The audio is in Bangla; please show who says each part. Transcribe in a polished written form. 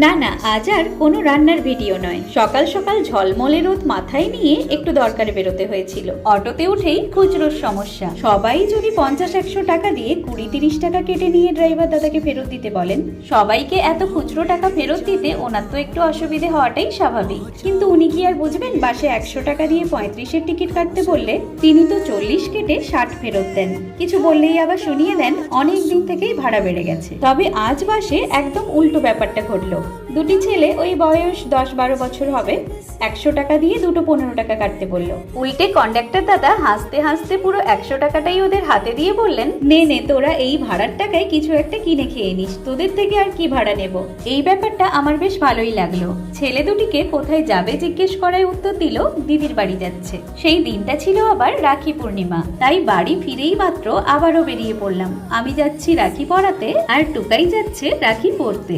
Speaker 1: না না, আজ আর কোনো রান্নার ভিডিও নয়। সকাল সকাল ঝলমলে রোদ মাথায় নিয়ে একটু দরকারে বেরোতে হয়েছিল। অটোতে উঠেই খুচরোর সমস্যা। সবাই যদি 50-100 টাকা দিয়ে 20-30 টাকা কেটে নিয়ে ড্রাইভার দাদাকে ফেরত দিতে বলেন, সবাইকে এত খুচরো টাকা ফেরত দিতে ওনার তো একটু অসুবিধে হওয়াটাই স্বাভাবিক। কিন্তু উনি কি আর বুঝবেন বাসে 100 টাকা দিয়ে 35-এর টিকিট কাটতে বললে তিনি তো 40 কেটে 60 ফেরত দেন। কিছু বললেই আবার শুনিয়ে দেন অনেক দিন থেকেই ভাড়া বেড়ে গেছে। তবে আজ বাসে একদম উল্টো ব্যাপারটা ঘটলো। দুটি ছেলে, ওই বয়স 10-12 বছর হবে, 100 টাকা দিয়ে দুটো 15 টাকা কাটতে বললো। উল্টে কন্ডাক্টর দাদা হাসতে হাসতে পুরো 100 টাকাটাই ওদের হাতে দিয়ে বললেন, নে নে তোরা এই ভাড়ার টাকায় কিছু একটা কিনে খেয়ে নিস, তোদের থেকে আর কি ভাড়া নেব। এই ব্যাপারটা আমার বেশ ভালোই লাগলো। ছেলে দুটিকে কোথায় যাবে জিজ্ঞেস করায় উত্তর দিল দিদির বাড়ি যাচ্ছে। সেই দিনটা ছিল আবার রাখি পূর্ণিমা, তাই বাড়ি ফিরেই মাত্র আবারও বেরিয়ে পড়লাম। আমি যাচ্ছি রাখি পরাতে আর টুকাই যাচ্ছে রাখি পরতে।